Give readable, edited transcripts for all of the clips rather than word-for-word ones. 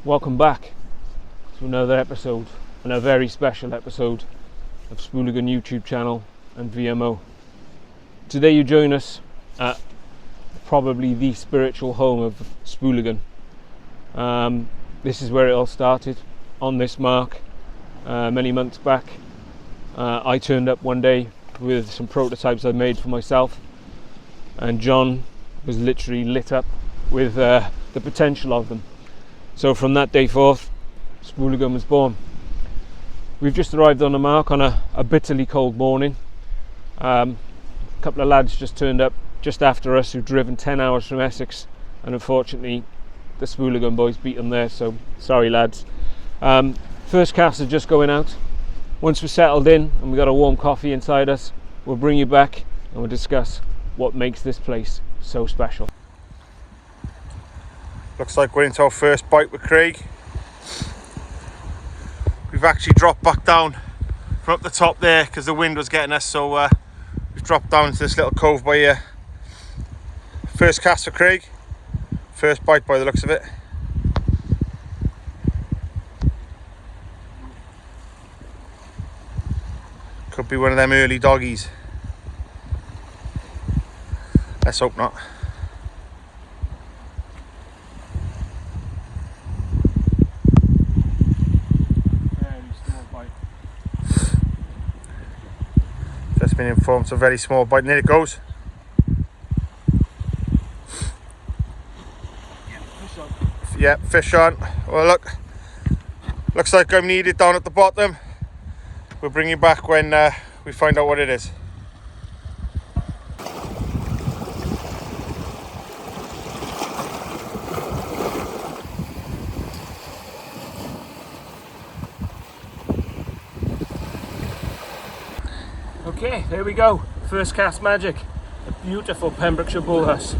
Welcome back to another episode, and a very special episode of Spooligan YouTube channel and VMO. Today you join us at probably the spiritual home of Spooligan. This is where it all started, on this mark, many months back. I turned up one day with some prototypes I made for myself, and John was literally lit up with the potential of them. So from that day forth, Spooligan was born. We've just arrived on the mark on a bitterly cold morning. A couple of lads just turned up just after us who'd driven 10 hours from Essex, and unfortunately the Spooligan boys beat them there, so sorry lads. First casts are just going out. Once we're settled in and we've got a warm coffee inside us, we'll bring you back and we'll discuss what makes this place so special. Looks like we're into our first bite with Craig. We've actually dropped back down from up the top there because the wind was getting us, so we've dropped down into this little cove by here. First cast for Craig, first bite by the looks of it. Could be one of them early doggies. Let's hope not. Just been informed, it's a very small bite, and there it goes. Yeah, fish on. Well, look, looks like I'm needed down at the bottom. We'll bring you back when we find out what it is. Okay, there we go. First cast magic. A beautiful Pembrokeshire Bull Huss.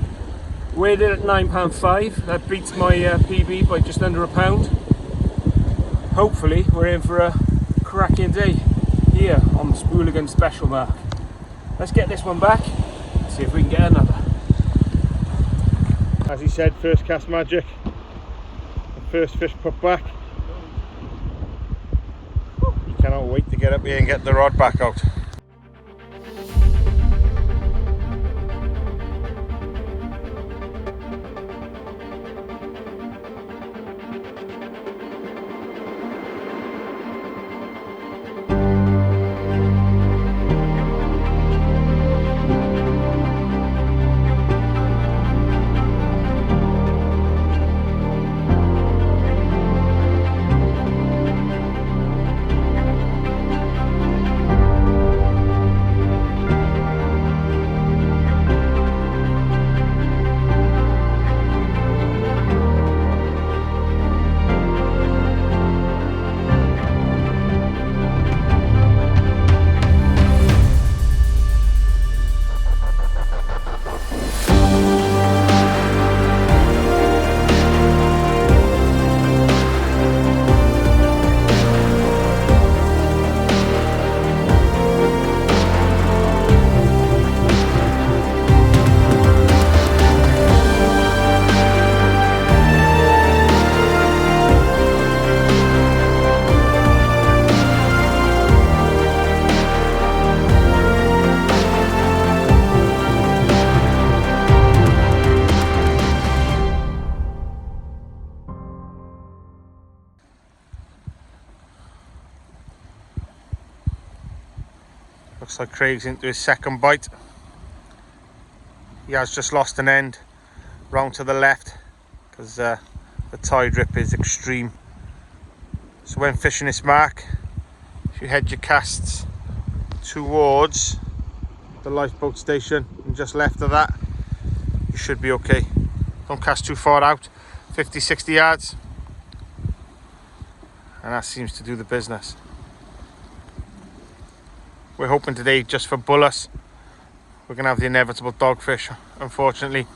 Weighed it at £9.5. That beats my PB by just under £1. Hopefully we're in for a cracking day here on the Spooligan special mark. Let's get this one back and see if we can get another. As he said, first cast magic. The first fish put back. You cannot wait to get up here and get the rod back out. Looks like Craig's into his second bite. He has just lost an end round to the left because the tide rip is extreme. So when fishing this mark, if you head your casts towards the lifeboat station and just left of that, you should be okay. Don't cast too far out, 50-60 yards, and that seems to do the business. We're hoping today just for Bull Huss. We're going to have the inevitable dogfish, unfortunately.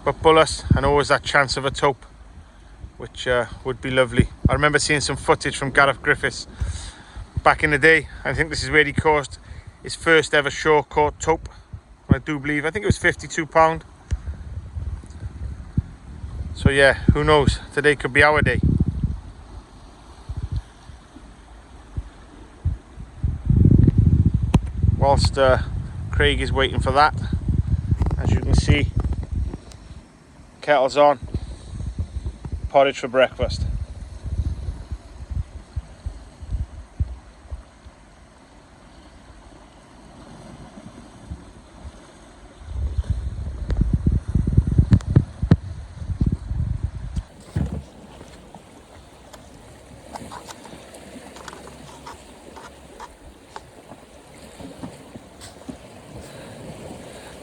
But Bull Huss, and always that chance of a taupe, which would be lovely. I remember seeing some footage from Gareth Griffiths back in the day. I think this is where he caught his first ever shore caught taupe. I do believe, I think it was £52. So yeah, who knows? Today could be our day. Whilst Craig is waiting for that, as you can see, kettle's on, porridge for breakfast.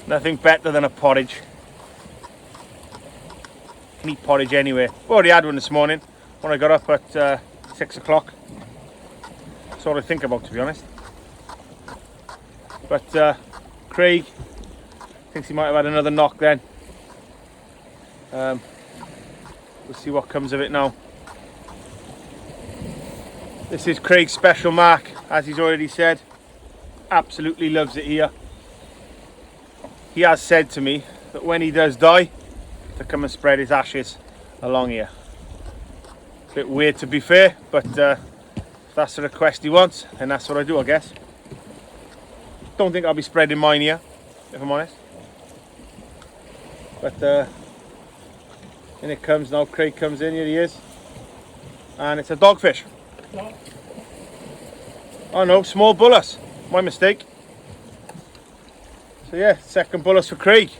Nothing better than a porridge. You can eat porridge anywhere. I already had one this morning when I got up at 6 o'clock. That's all I think about, to be honest. But Craig thinks he might have had another knock then. We'll see what comes of it now. This is Craig's special mark, as he's already said. Absolutely loves it here. He has said to me that when he does die, to come and spread his ashes along here. It's a bit weird, to be fair, but if that's the request he wants, then that's what I do, I guess. Don't think I'll be spreading mine here, if I'm honest. But in it comes now. Craig comes in, here he is. And it's a dogfish. No. Oh no, small Bull Huss. My mistake. So yeah, second Bull Huss for Craig.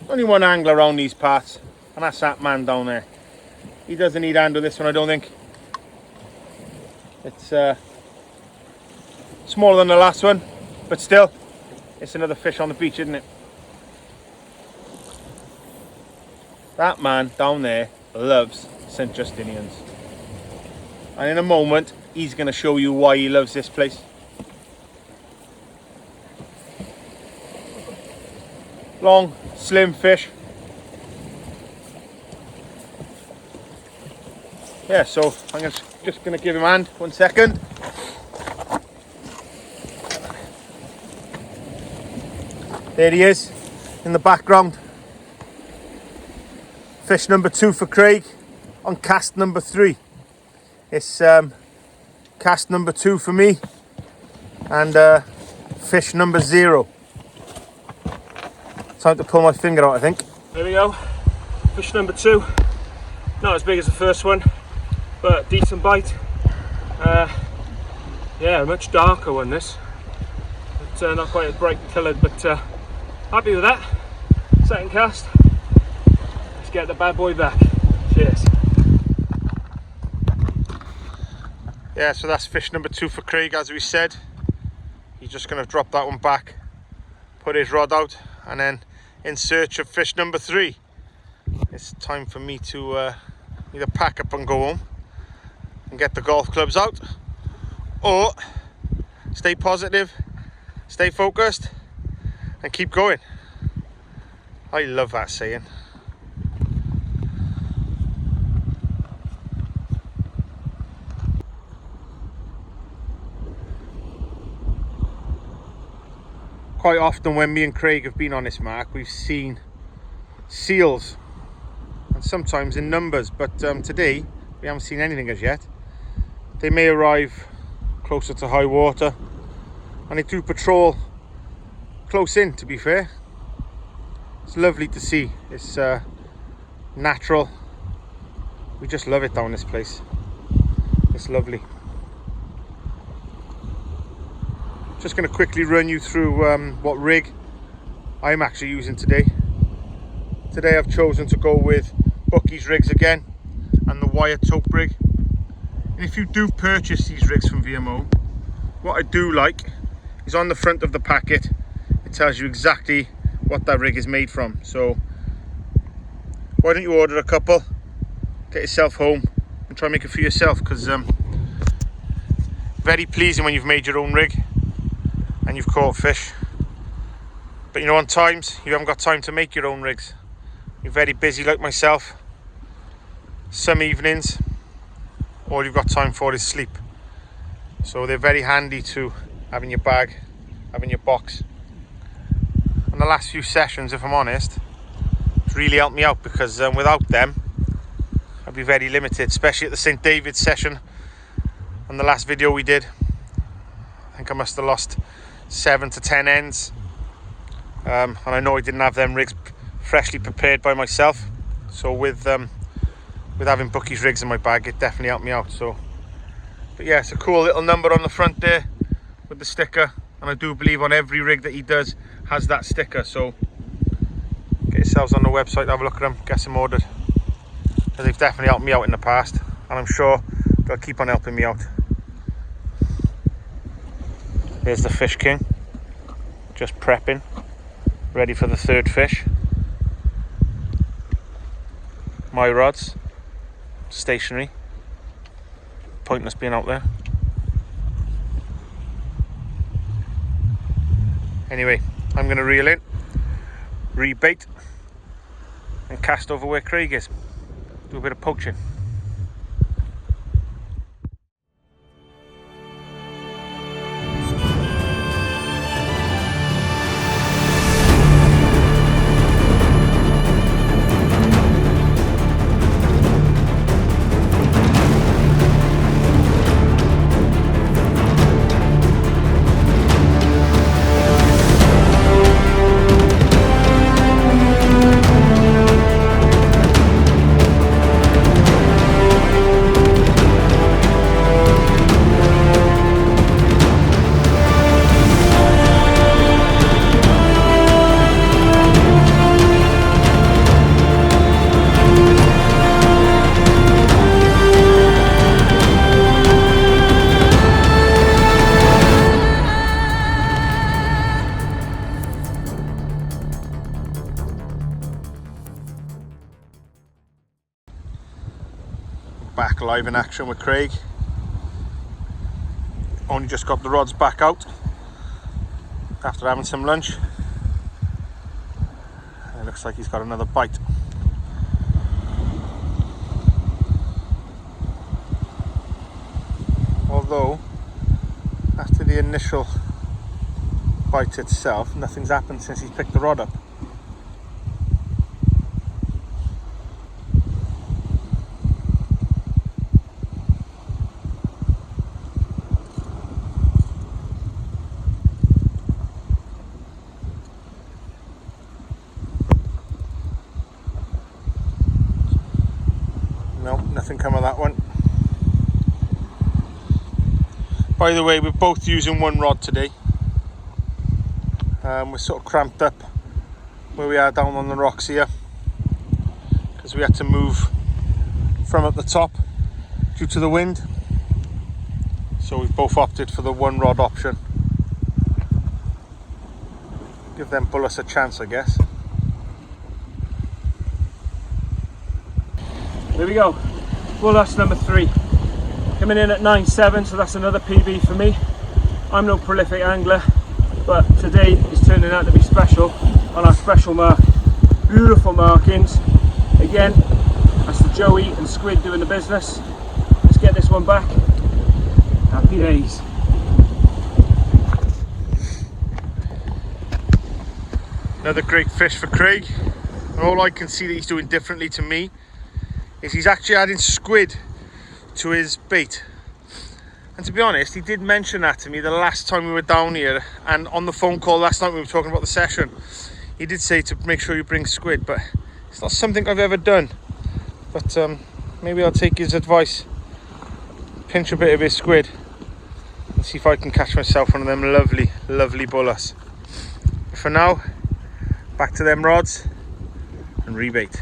Only one angler around these parts, and that's that man down there. He doesn't need handle this one, I don't think. It's smaller than the last one, but still, it's another fish on the beach, isn't it? That man down there loves St. Justinian's. And in a moment, he's going to show you why he loves this place. Long, slim fish. Yeah, so I'm just going to give him a hand. 1 second. There he is in the background. Fish number 2 for Craig on cast number 3. It's cast number 2 for me, and fish number 0. Time to pull my finger out, I think. There we go. Fish number 2. Not as big as the first one, but decent bite. Yeah, a much darker one this. But not quite as bright coloured, but happy with that. Second cast. Let's get the bad boy back. Cheers. Yeah, so that's fish number 2 for Craig, as we said. He's just going to drop that one back, put his rod out, and then in search of fish number 3. It's time for me to either pack up and go home and get the golf clubs out, or stay positive, stay focused, and keep going. I love that saying. Quite often when me and Craig have been on this mark, we've seen seals, and sometimes in numbers, but today we haven't seen anything as yet. They may arrive closer to high water, and they do patrol close in, to be fair. It's lovely to see. It's natural. We just love it down this place. It's lovely. Just going to quickly run you through what rig I'm actually using today. Today I've chosen to go with Bucky's rigs again and the wire taupe rig. And if you do purchase these rigs from VMO, what I do like is on the front of the packet it tells you exactly what that rig is made from. So why don't you order a couple, get yourself home and try and make it for yourself, because very pleasing when you've made your own rig and you've caught fish. But you know, on times you haven't got time to make your own rigs. You're very busy like myself. Some evenings all you've got time for is sleep. So they're very handy to have in your bag, have in your box. And the last few sessions, if I'm honest, it's really helped me out, because without them I'd be very limited, especially at the St. David's session and the last video we did. I think I must have lost 7 to 10 ends. And I know I didn't have them rigs freshly prepared by myself. So with having Bucky's rigs in my bag, it definitely helped me out. So, but yeah, it's a cool little number on the front there with the sticker, and I do believe on every rig that he does has that sticker. So get yourselves on the website, have a look at them, get them ordered. They've definitely helped me out in the past, and I'm sure they'll keep on helping me out. There's the Fish King, just prepping, ready for the third fish. My rods, stationary, pointless being out there. Anyway, I'm going to reel in, rebait, and cast over where Craig is. Do a bit of poaching. Back live in action with Craig. Only just got the rods back out after having some lunch. It looks like he's got another bite. Although after the initial bite itself, nothing's happened since he's picked the rod up. Nope, nothing come of that one. By the way, we're both using one rod today. We're sort of cramped up where we are down on the rocks here, because we had to move from at the top due to the wind. So we've both opted for the one rod option. Give them Bull Huss a chance, I guess. There we go, Bull Huss number 3. Coming in at 9.7, so that's another PB for me. I'm no prolific angler, but today is turning out to be special on our special mark. Beautiful markings. Again, that's the Joey and squid doing the business. Let's get this one back. Happy days. Another great fish for Craig. And all I can see that he's doing differently to me is he's actually adding squid to his bait. And to be honest, he did mention that to me the last time we were down here, and on the phone call last night we were talking about the session, he did say to make sure you bring squid, but it's not something I've ever done. But maybe I'll take his advice, pinch a bit of his squid and and see if I can catch myself one of them lovely Bull Huss. For now, back to them rods and rebait.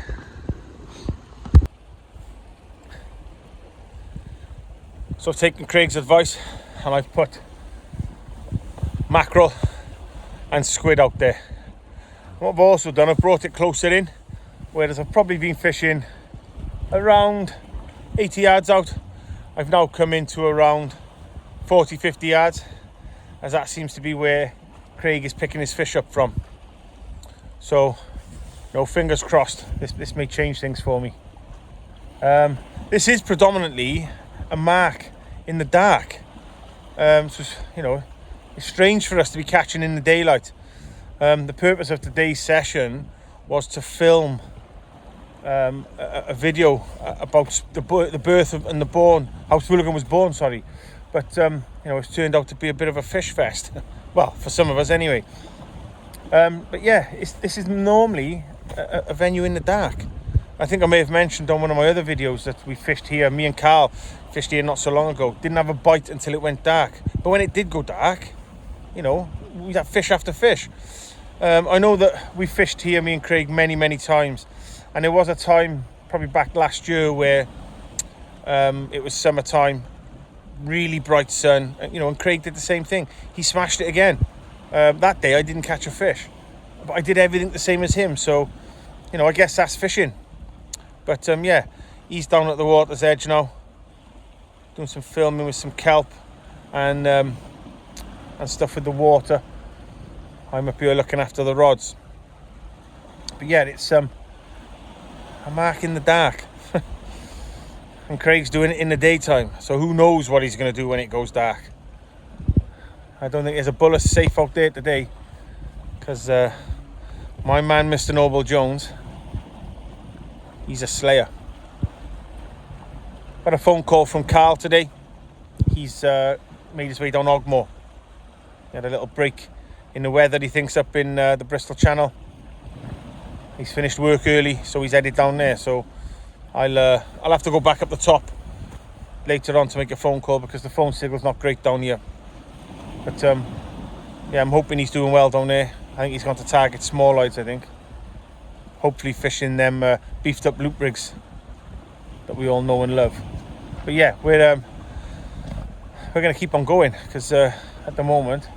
So I've taken Craig's advice and I've put mackerel and squid out there. What I've also done, I've brought it closer in, whereas I've probably been fishing around 80 yards out. I've now come into around 40-50 yards, as that seems to be where Craig is picking his fish up from. So, fingers crossed, this may change things for me. This is predominantly a mark in the dark. So, it's strange for us to be catching in the daylight. The purpose of today's session was to film a video about the birth of, and the born, how Spooligan was born, sorry. But, it's turned out to be a bit of a fish fest. Well, for some of us anyway. But yeah, this is normally a venue in the dark. I think I may have mentioned on one of my other videos that we fished here, me and Carl fished here not so long ago. Didn't have a bite until it went dark. But when it did go dark, we'd have fish after fish. I know that we fished here, me and Craig, many times. And there was a time, probably back last year, where it was summertime, really bright sun, and Craig did the same thing. He smashed it again. That day I didn't catch a fish, but I did everything the same as him. So, I guess that's fishing. But yeah, he's down at the water's edge now, doing some filming with some kelp and stuff with the water. I'm up here looking after the rods. But yeah, it's a mark in the dark. And Craig's doing it in the daytime, so who knows what he's going to do when it goes dark. I don't think there's a Bull Huss safe out there today, because my man Mr. Noble Jones, he's a slayer. Got a phone call from Carl today. He's made his way down Ogmore. He had a little break in the weather, he thinks, up in the Bristol Channel. He's finished work early, so he's headed down there. So I'll have to go back up the top later on to make a phone call, because the phone signal's not great down here. But yeah, I'm hoping he's doing well down there. I think he's going to target small lights, I think. Hopefully fishing them beefed up loop rigs that we all know and love. But yeah, we're going to keep on going, because at the moment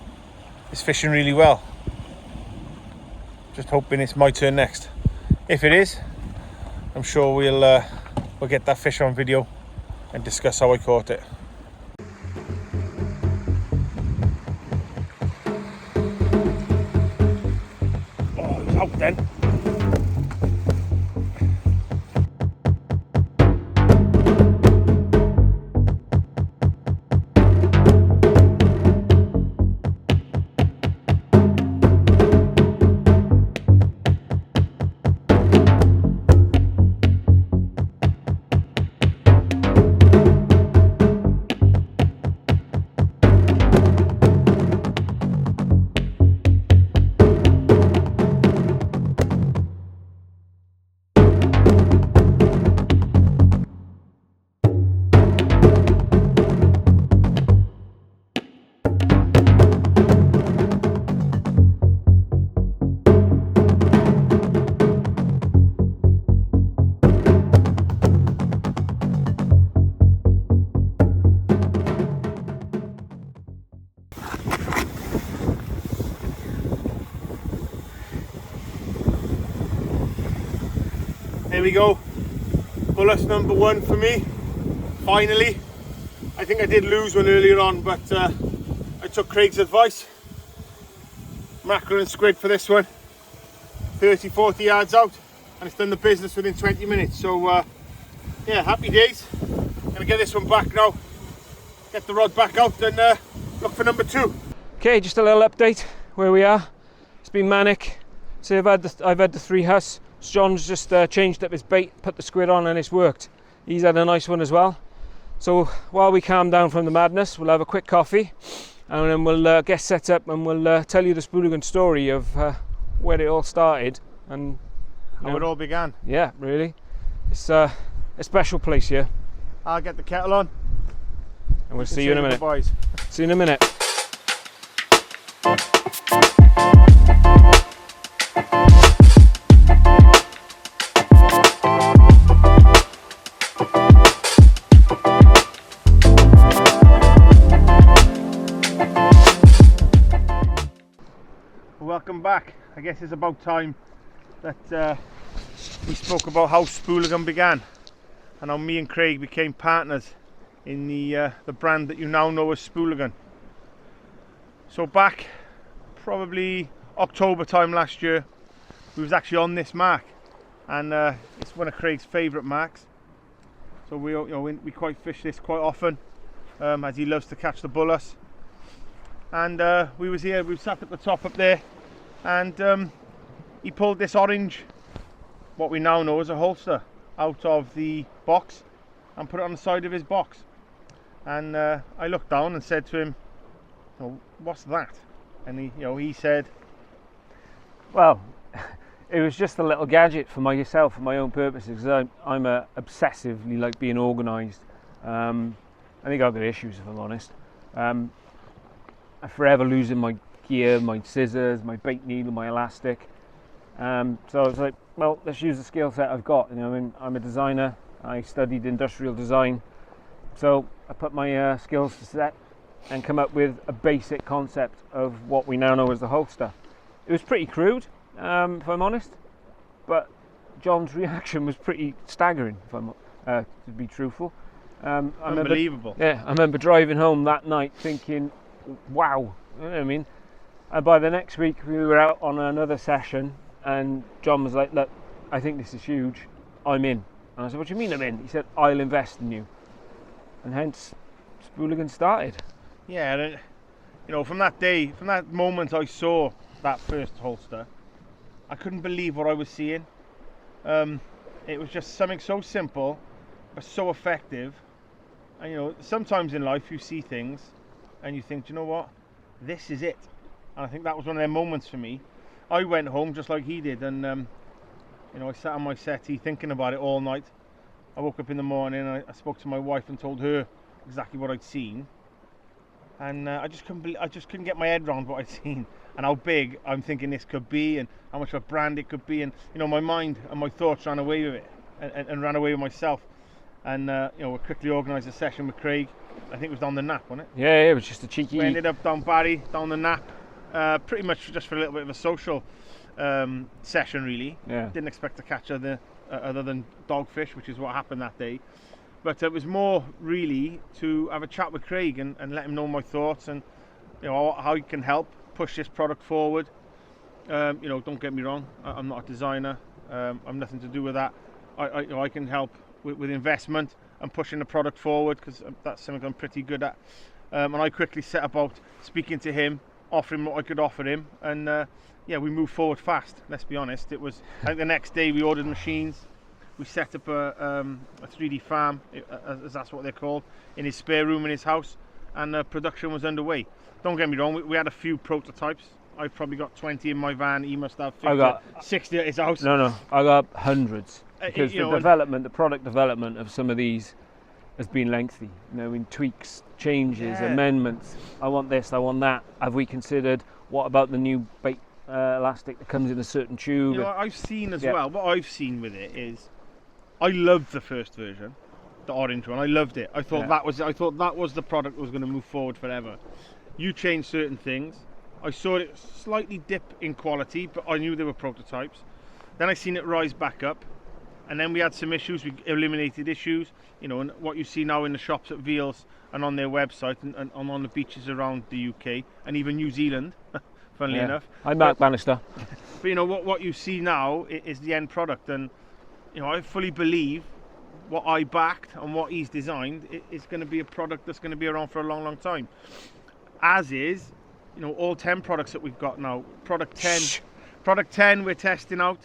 it's fishing really well. Just hoping it's my turn next. If it is, I'm sure we'll get that fish on video and discuss how I caught it. Oh, he's out then. There we go, Bull Huss number one for me, finally. I think I did lose one earlier on, but I took Craig's advice. Mackerel and squid for this one, 30-40 yards out, and it's done the business within 20 minutes. So yeah, happy days. Gonna get this one back now, get the rod back out and look for number two. Okay, just a little update where we are. It's been manic. So I've had the 3 Huss. John's just changed up his bait, put the squid on, and it's worked. He's had a nice one as well. So while we calm down from the madness, we'll have a quick coffee, and then we'll get set up, and we'll tell you the Spooligan story of where it all started and how it all began. Yeah, really. It's a special place here. I'll get the kettle on. and we'll see you in a minute. Boys. See you in a minute. Welcome back. I guess it's about time that we spoke about how Spooligan began and how me and Craig became partners in the brand that you now know as Spooligan. So back probably October time last year, we was actually on this mark, and it's one of Craig's favourite marks. So we quite fish this quite often, as he loves to catch the Bull Huss. And we was here, we sat at the top up there, and he pulled this orange, what we now know as a holster, out of the box and put it on the side of his box. And I looked down and said to him, "Oh, what's that?" And he said, Well, it was just a little gadget for myself, for my own purposes, because I'm obsessively like being organised. I think I've got issues, if I'm honest. I'm forever losing my gear, my scissors, my bait needle, my elastic. So I was like, well, let's use the skill set I've got. I'm a designer. I studied industrial design, so I put my skills to set and come up with a basic concept of what we now know as the holster. It was pretty crude, if I'm honest, but John's reaction was pretty staggering, if I'm to be truthful. unbelievable. I remember driving home that night thinking, wow, you know what I mean? And by the next week we were out on another session and John was like, look, I think this is huge, I'm in. And I said, what do you mean I'm in? He said, I'll invest in you. And hence Spooligan started. Yeah, and from that day, from that moment I saw that first holster, I couldn't believe what I was seeing. It was just something so simple but so effective. And sometimes in life you see things and you think, do you know what, this is it. And I think that was one of their moments for me. I went home just like he did, and I sat on my settee thinking about it all night. I woke up in the morning and I spoke to my wife and told her exactly what I'd seen, and I just couldn't get my head around what I'd seen and how big I'm thinking this could be and how much of a brand it could be. And my mind and my thoughts ran away with it and ran away with myself. And we quickly organised a session with Craig. I think it was down the Nap, wasn't it? Yeah, it was just a cheeky. We ended up down Barry, down the Nap, pretty much just for a little bit of a social session, really. Yeah. Didn't expect to catch other than dogfish, which is what happened that day. But it was more really to have a chat with Craig and let him know my thoughts and how he can help push this product forward. Don't get me wrong, I'm not a designer. I'm nothing to do with that. I can help with investment and pushing the product forward, because that's something I'm pretty good at. And I quickly set about speaking to him, offering what I could offer him, and we moved forward fast. Let's be honest. It was, I think the next day we ordered machines. We set up a 3D farm, as that's what they're called, in his spare room in his house, and production was underway. Don't get me wrong, we had a few prototypes. I've probably got 20 in my van. He must have 50, 60 at his house. No, I got hundreds. Because the product development of some of these has been lengthy. In tweaks, changes, amendments. I want this, I want that. Have we considered, what about the new bait elastic that comes in a certain tube? I've seen as well, what I've seen with it is, I loved the first version, the orange one. I loved it. I thought that was the product that was going to move forward forever. You changed certain things. I saw it slightly dip in quality, but I knew they were prototypes. Then I seen it rise back up. And then we had some issues, we eliminated issues, and what you see now in the shops at Veals and on their website and on the beaches around the UK and even New Zealand, funnily enough. I'm Mark Bannister. But what you see now is the end product, and I fully believe what I backed and what he's designed is going to be a product that's going to be around for a long, long time. As is, all 10 products that we've got now. Product 10 we're testing out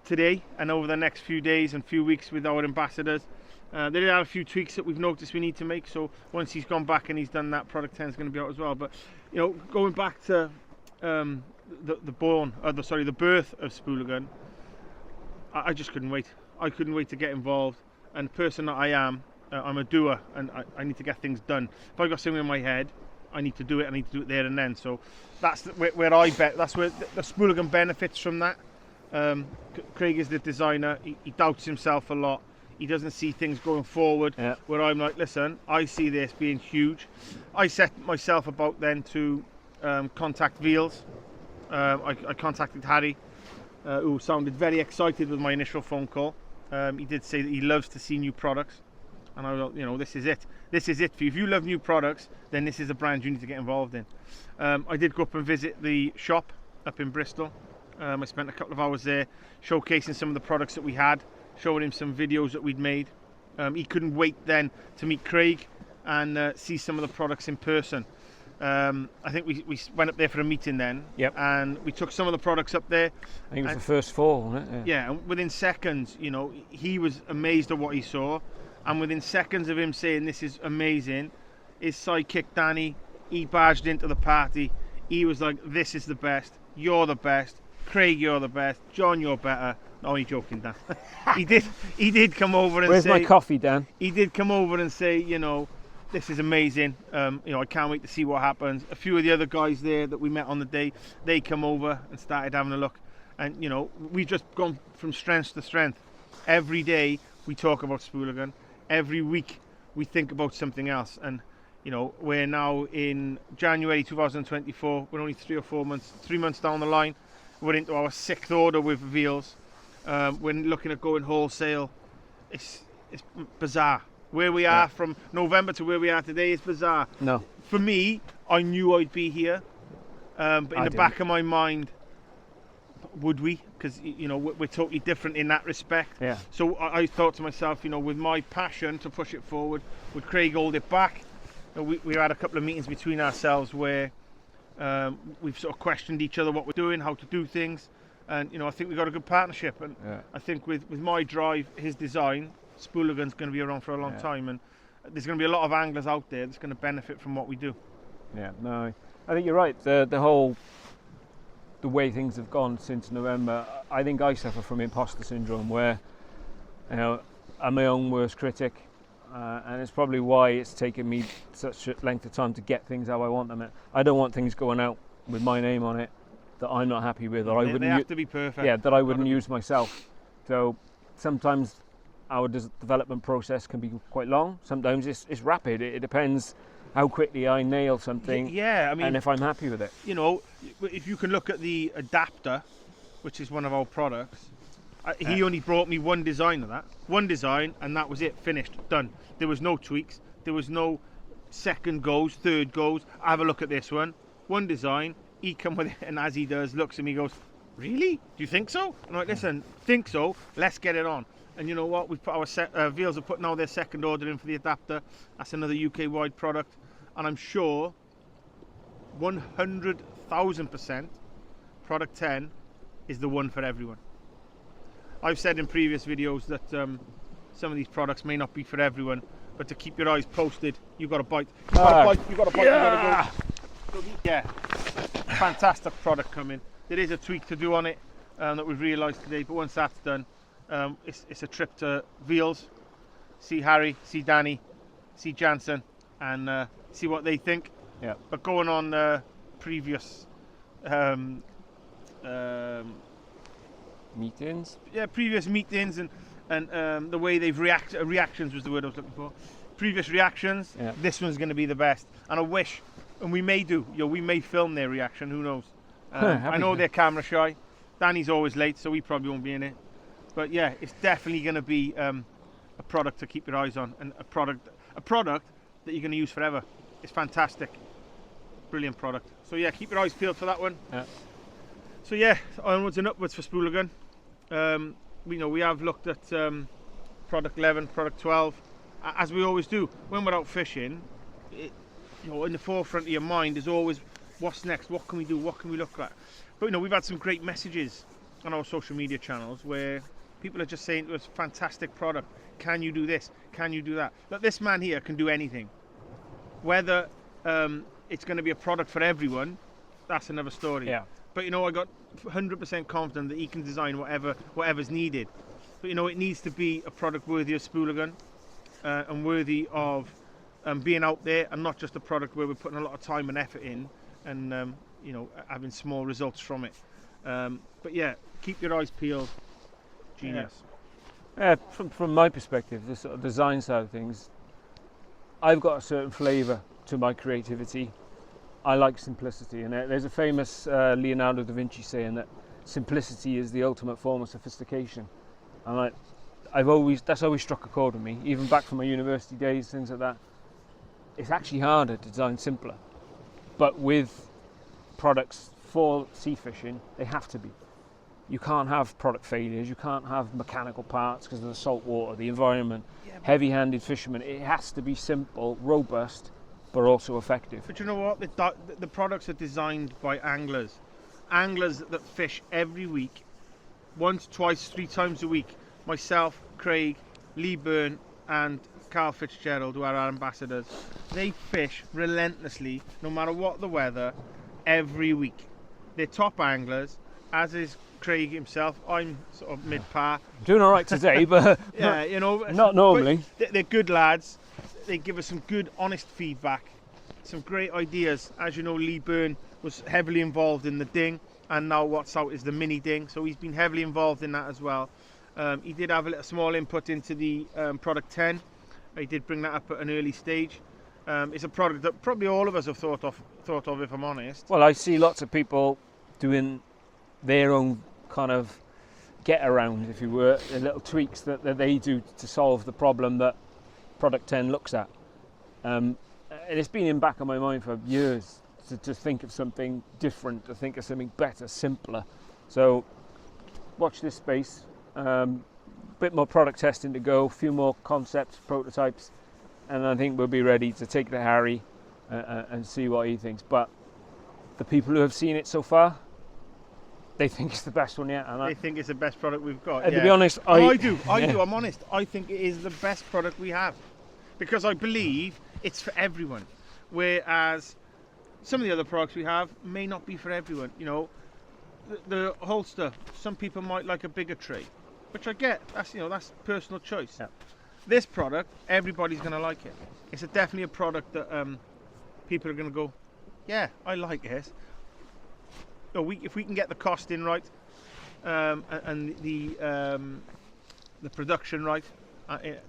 today and over the next few days and few weeks with our ambassadors. There are a few tweaks that we've noticed we need to make, so once he's gone back and he's done that, product 10 is going to be out as well. But going back to the birth of Spooligan, I just couldn't wait. I couldn't wait to get involved, and the person that I am, I'm a doer, and I need to get things done. If I got something in my head, I need to do it. I need to do it there and then. So that's where I bet. That's where the Spooligan benefits from that. Craig is the designer. He doubts himself a lot. He doesn't see things going forward. Yeah. Where I'm like, listen, I see this being huge. I set myself about then to contact Veals. I contacted Harry, who sounded very excited with my initial phone call. He did say that he loves to see new products, and I thought, you know, this is it. This is it for you. If you love new products, then this is a brand you need to get involved in. I did go up and visit the shop up in Bristol. I spent a couple of hours there showcasing some of the products that we had, showing him some videos that we'd made. He couldn't wait then to meet Craig and see some of the products in person. I think we went up there for a meeting then. Yep. And we took some of the products up there. I think it was the first fall, wasn't it? Yeah, and within seconds, you know, he was amazed at what he saw. And within seconds of him saying this is amazing, his sidekick Danny, he barged into the party. He was like, this is the best, you're the best, Craig, you're the best, John, you're better. No, he's joking, Dan. he did come over and Where's say... my coffee, Dan? He did come over and say, you know, this is amazing. You know, I can't wait to see what happens. A few of the other guys there that we met on the day, they come over and started having a look. And, you know, we've just gone from strength to strength. Every day we talk about Spooligan. Every week we think about something else. And, you know, we're now in January 2024. We're only 3 months down the line. We're into our 6th order with Veals. We're looking at going wholesale. It's bizarre. Where we are from November to where we are today is bizarre. No. For me, I knew I'd be here. But in the back of my mind, would we? Because, you know, we're totally different in that respect. Yeah. So I thought to myself, you know, with my passion to push it forward, would Craig hold it back? We had a couple of meetings between ourselves where we've sort of questioned each other, what we're doing, how to do things. And, you know, I think we've got a good partnership. And I think with my drive, his design, Spooligan's going to be around for a long time. And there's going to be a lot of anglers out there that's going to benefit from what we do. Yeah, no, I think you're right. The way things have gone since November, I think I suffer from imposter syndrome where, you know, I'm my own worst critic. And it's probably why it's taken me such a length of time to get things how I want them. I don't want things going out with my name on it that I'm not happy with, or They have to be perfect. Yeah, that I wouldn't use myself. So sometimes our development process can be quite long. Sometimes it's rapid. It depends how quickly I nail something. Yeah, I mean, and if I'm happy with it. You know, if you can look at the adapter, which is one of our products. He only brought me one design of that. One design, and that was it. Finished. Done. There was no tweaks. There was no second goes, third goes. Have a look at this one. One design. He come with it, and as he does, looks at me, goes, "Really? Do you think so?" And I'm like, "Listen, think so. Let's get it on." And you know what? We've put our Veals have put now their second order in for the adapter. That's another UK-wide product, and I'm sure 100,000% product 10 is the one for everyone. I've said in previous videos that some of these products may not be for everyone, but to keep your eyes posted, you've got to bite. You've got to bite. You've got to bite. Yeah. You've got to go. Yeah, fantastic product coming. There is a tweak to do on it that we've realised today, but once that's done, it's a trip to Veals, see Harry, see Danny, see Jansen, and see what they think. Yeah. But going on previous meetings. Yeah, previous meetings and the way they've reactions was the word I was looking for. Previous reactions. Yeah. This one's going to be the best, and I wish, and we may do. You know, we may film their reaction. Who knows? I know they're camera shy. Danny's always late, so he probably won't be in it. But yeah, it's definitely going to be a product to keep your eyes on, and a product that you're going to use forever. It's fantastic, brilliant product. So yeah, keep your eyes peeled for that one. Yeah. So yeah, onwards and upwards for Spooligan. We have looked at product 11, product 12, as we always do when we're out fishing. In the forefront of your mind is always what's next, what can we do, what can we look at. But we've had some great messages on our social media channels where people are just saying to us, fantastic product, can you do this, can you do that? Look, this man here can do anything. Whether it's going to be a product for everyone, that's another story. Yeah. But I got 100% confident that he can design whatever's needed. But it needs to be a product worthy of Spooligan. and worthy of being out there, and not just a product where we're putting a lot of time and effort in and you know, having small results from it. But yeah, keep your eyes peeled. Genius. From my perspective, the sort of design side of things, I've got a certain flavour to my creativity. I like simplicity, and there's a famous Leonardo da Vinci saying that simplicity is the ultimate form of sophistication. And that's always struck a chord with me, even back from my university days, things like that. It's actually harder to design simpler, but with products for sea fishing, they have to be. You can't have product failures, you can't have mechanical parts because of the salt water, the environment, heavy-handed fishermen. It has to be simple, robust, but also effective. But you know what? The products are designed by anglers. Anglers that fish every week, once, twice, 3 times a week. Myself, Craig, Lee Byrne and Carl Fitzgerald, who are our ambassadors, they fish relentlessly, no matter what the weather, every week. They're top anglers, as is Craig himself. I'm sort of mid-par. Doing all right today, but yeah, you know, not normally. They're good lads. They give us some good, honest feedback, some great ideas. As you know, Lee Byrne was heavily involved in the ding, and now what's out is the mini ding, so he's been heavily involved in that as well. He did have a little small input into the product 10. He did bring that up at an early stage. It's a product that probably all of us have thought of, if I'm honest. Well, I see lots of people doing their own kind of get around, if you were, the little tweaks that they do to solve the problem that product 10 looks at. And it's been in the back of my mind for years to think of something different, to think of something better, simpler. So watch this space. Bit more product testing to go, a few more concepts, prototypes, and I think we'll be ready to take it to Harry and see what he thinks. But the people who have seen it so far, they think it's the best one yet. They think it's the best product we've got. And to be honest, I do. I'm honest. I think it is the best product we have, because I believe it's for everyone. Whereas some of the other products we have may not be for everyone. You know, the holster. Some people might like a bigger tray, which I get. That's personal choice. Yeah. This product, everybody's going to like it. It's definitely a product that people are going to go, yeah, I like this. If we can get the costing right and the production right,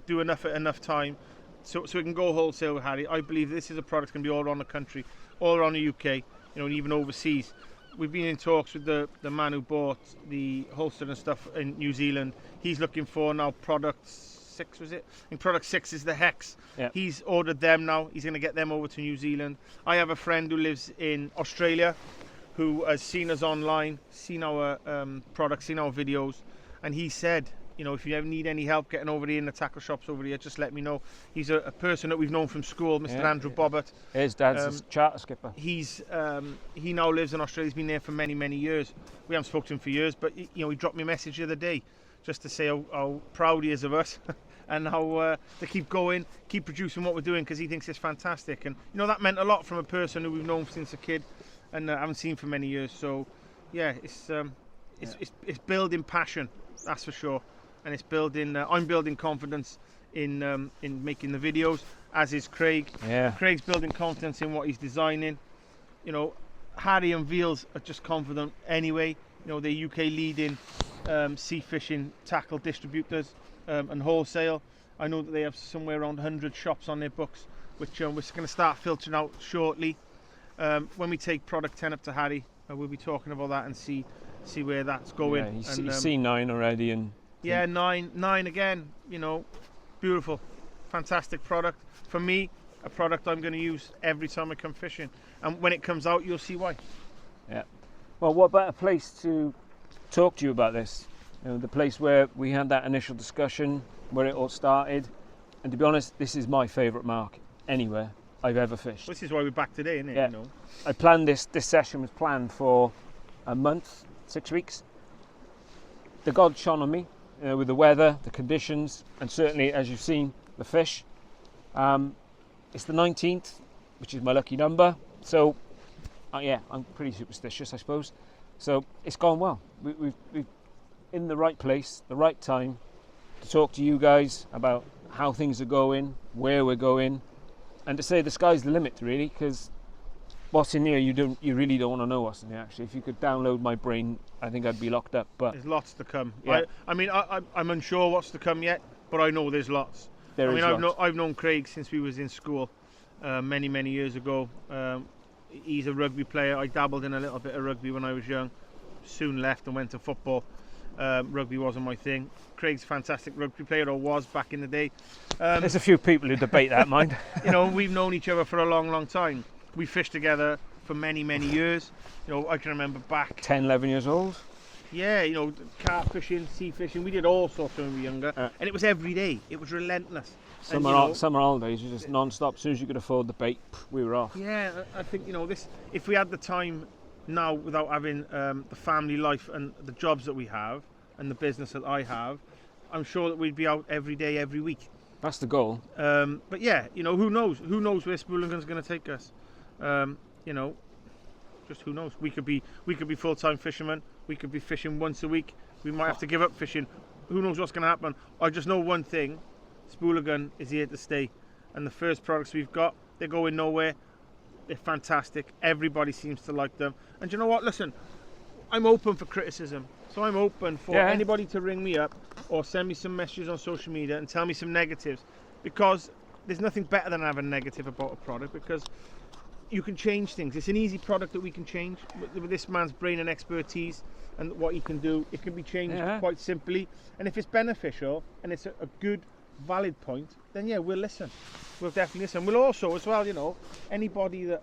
do enough time, so we can go wholesale with Harry. I believe this is a product going to be all around the country, all around the UK, and even overseas. We've been in talks with the man who bought the holster and stuff in New Zealand. He's looking for now product 6, was it? I think product 6 is the Hex. Yeah. He's ordered them now. He's going to get them over to New Zealand. I have a friend who lives in Australia who has seen us online, seen our products, seen our videos, and he said, if you ever need any help getting over here in the tackle shops over here, just let me know. He's a person that we've known from school, Mr. Andrew Bobbert. His dad's a charter skipper. He now lives in Australia. He's been there for many, many years. We haven't spoken to him for years, but he dropped me a message the other day just to say how proud he is of us and how to keep going, keep producing what we're doing, because he thinks it's fantastic. And that meant a lot from a person who we've known since a kid and haven't seen for many years. So yeah, it's building passion, that's for sure, and it's building. I'm building confidence in making the videos, as is Craig. Yeah. Craig's building confidence in what he's designing. Harry and Veals are just confident anyway. They're UK leading sea fishing tackle distributors and wholesale. I know that they have somewhere around 100 shops on their books, which we're going to start filtering out shortly. When we take product 10 up to Harry, we'll be talking about that and see where that's going. Yeah, he's seen 9 already, and yeah, 9 again. Beautiful, fantastic product. For me, a product I'm going to use every time I come fishing, and when it comes out, you'll see why. Yeah. Well, what better place to talk to you about this? The place where we had that initial discussion, where it all started. And to be honest, this is my favourite mark anywhere I've ever fished. This is why we're back today, isn't it? Yeah. I planned this session was planned for a month, 6 weeks. The gods shone on me with the weather, the conditions, and certainly, as you've seen, the fish. It's the 19th, which is my lucky number. So, yeah, I'm pretty superstitious, I suppose. So it's gone well. We've in the right place, the right time to talk to you guys about how things are going, where we're going, and to say the sky's the limit, really, because what's in here, you really don't want to know what's in here. Actually, if you could download my brain, I think I'd be locked up. But there's lots to come. Yeah. I'm unsure what's to come yet, but I know there's lots. I've known Craig since we was in school, many years ago. He's a rugby player. I dabbled in a little bit of rugby when I was young. Soon left and went to football. Rugby wasn't my thing. Craig's a fantastic rugby player, or was back in the day. There's a few people who debate that, mind. We've known each other for a long time. We fished together for many years. I can remember back 10, 11 years old. Yeah, carp fishing, sea fishing. We did all sorts when we were younger, and it was every day. It was relentless. Summer holidays, you just non-stop. As soon as you could afford the bait, we were off. Yeah, I think this. If we had the time now, without having the family life and the jobs that we have and the business that I have, I'm sure that we'd be out every day, every week. That's the goal. But yeah, who knows? Who knows where Spooligan's going to take us? Just who knows? We could be full-time fishermen. We could be fishing once a week. We might have to give up fishing. Who knows what's going to happen? I just know one thing: Spooligan is here to stay. And the first products we've got, they're going nowhere. They're fantastic. Everybody seems to like them. And you know what? Listen, I'm open for criticism. So I'm open for anybody to ring me up or send me some messages on social media and tell me some negatives, because there's nothing better than having a negative about a product, because you can change things. It's an easy product that we can change. With this man's brain and expertise and what he can do, it can be changed quite simply. And if it's beneficial and it's a good, valid point, then yeah, we'll listen. We'll definitely listen. We'll also, as well, anybody that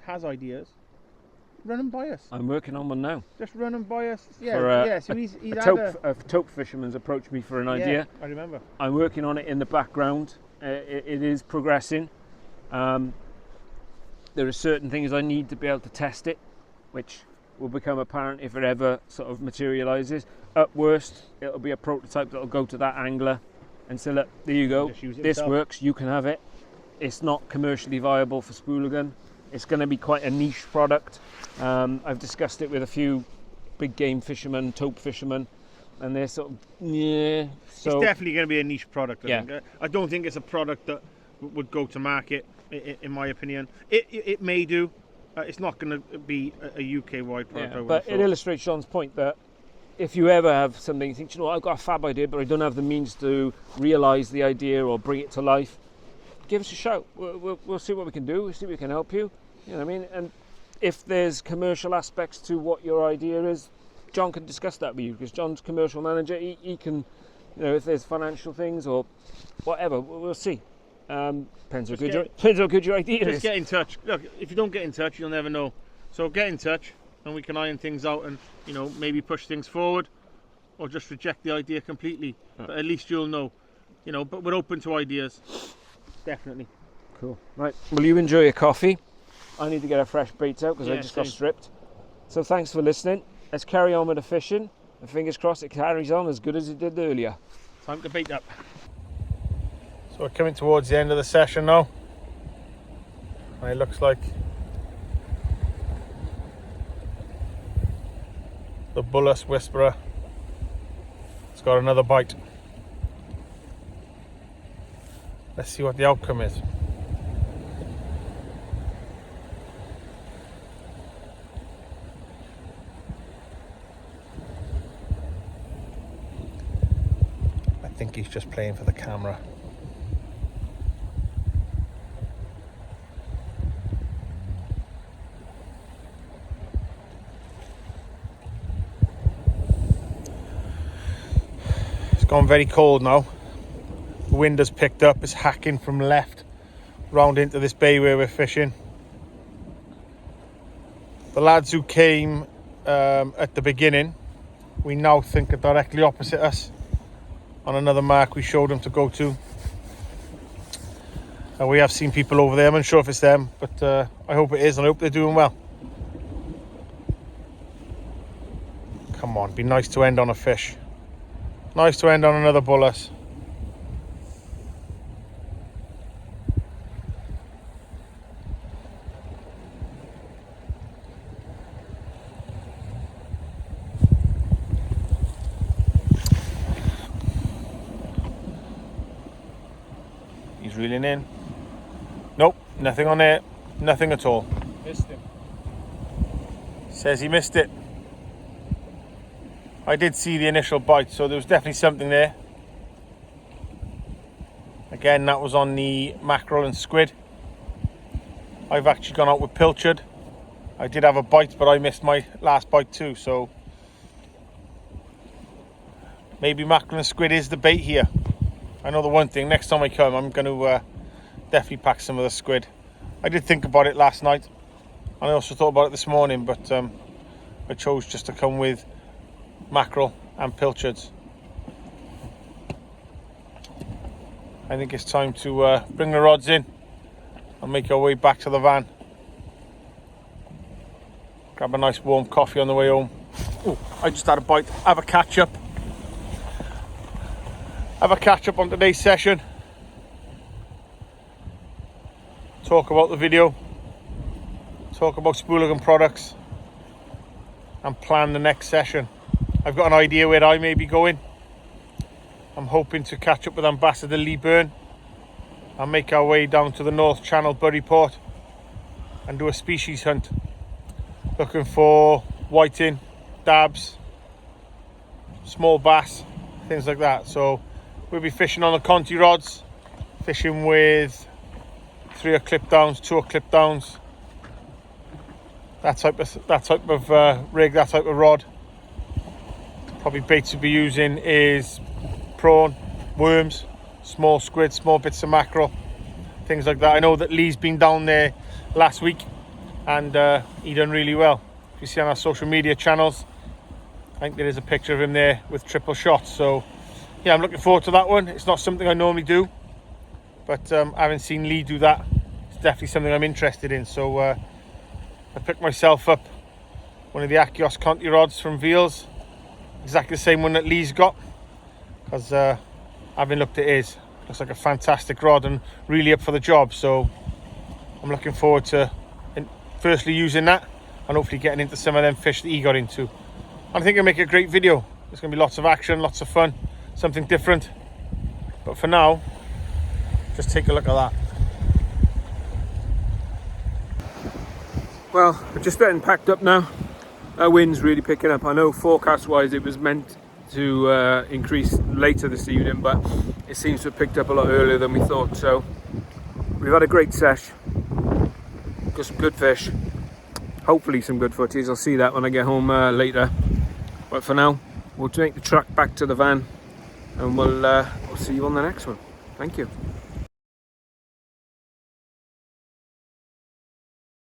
has ideas, run them by us. I'm working on one now. Just run them by us. Yeah, so he's a taupe fisherman's approached me for an idea. I remember. I'm working on it in the background. It is progressing. There are certain things I need to be able to test it, which will become apparent if it ever sort of materialises. At worst, it'll be a prototype that'll go to that angler and say, look, there you go, this works, you can have it. It's not commercially viable for Spooligan. It's going to be quite a niche product. I've discussed it with a few big game fishermen, taupe fishermen, and they're sort of, yeah. So it's definitely going to be a niche product, I think. I don't think it's a product that would go to market, in my opinion. It may do. It's not going to be a UK-wide product. But it illustrates Sean's point that if you ever have something, you think, I've got a fab idea, but I don't have the means to realise the idea or bring it to life, give us a shout. We'll see what we can do. We'll see if we can help you. You know what I mean? And if there's commercial aspects to what your idea is, John can discuss that with you, because John's commercial manager. He can, if there's financial things or whatever, we'll see. Depends how good your idea is. Just get in touch. Look, if you don't get in touch, you'll never know. So get in touch, and we can iron things out, and maybe push things forward, or just reject the idea completely. But at least you'll know. But we're open to ideas. Definitely. Cool. Right. Well, you enjoy your coffee. I need to get a fresh bait out because I just got stripped. So thanks for listening. Let's carry on with the fishing. And fingers crossed it carries on as good as it did earlier. Time to bait up. So we're coming towards the end of the session now. And it looks like the Bull Huss Whisperer has got another bite. Let's see what the outcome is. I think he's just playing for the camera. It's gone very cold now. The wind has picked up. It's hacking from left round into this bay where we're fishing. The lads who came at the beginning, we now think are directly opposite us on another mark we showed them to go to. And we have seen people over there. I'm unsure if it's them, but I hope it is, and I hope they're doing well. Come on, be nice to end on a fish. Nice to end on another Bull Huss. he's reeling in. Nope, nothing on there. Nothing at all. Missed him. Says he missed it. I did see the initial bite, so there was definitely something there. Again, that was on the mackerel and squid. I've actually gone out with pilchard. I did have a bite, but I missed my last bite too, so maybe mackerel and squid is the bait here. I know the one thing, next time I come, I'm going to definitely pack some of the squid. I did think about it last night, and I also thought about it this morning, but I chose just to come with mackerel and pilchards. I think it's time to bring the rods in and make our way back to the van. Grab a nice warm coffee on the way home. Oh, I just had a bite. Have a catch up. Have a catch up on today's session. Talk about the video. Talk about Spooligan products. And plan the next session. I've got an idea where I may be going. I'm hoping to catch up with Ambassador Lee Byrne and make our way down to the North Channel Buryport and do a species hunt. Looking for whiting, dabs, small bass, things like that. So we'll be fishing on the Conti rods, fishing with 3 clip downs, 2 clip downs, that type of rig, that type of rod. Probably baits to be using is prawn, worms, small squid, small bits of mackerel, things like that. I know that Lee's been down there last week and he done really well. If you see on our social media channels, I think there is a picture of him there with triple shots. So yeah, I'm looking forward to that one. It's not something I normally do, but having seen Lee do that, it's definitely something I'm interested in. So I picked myself up one of the Achios Conti rods from Veals, exactly the same one that Lee's got, because having looked at his, looks like a fantastic rod and really up for the job. So I'm looking forward to firstly using that and hopefully getting into some of them fish that he got into. And I think it'll make a great video. There's going to be lots of action, lots of fun, something different. But for now, just take a look at that. Well, we're just getting packed up now. Our wind's really picking up. I know forecast wise it was meant to increase later this evening, but it seems to have picked up a lot earlier than we thought. So we've had a great sesh, got some good fish, hopefully some good footies. I'll see that when I get home later, but for now we'll take the truck back to the van and we'll see you on the next one. Thank you.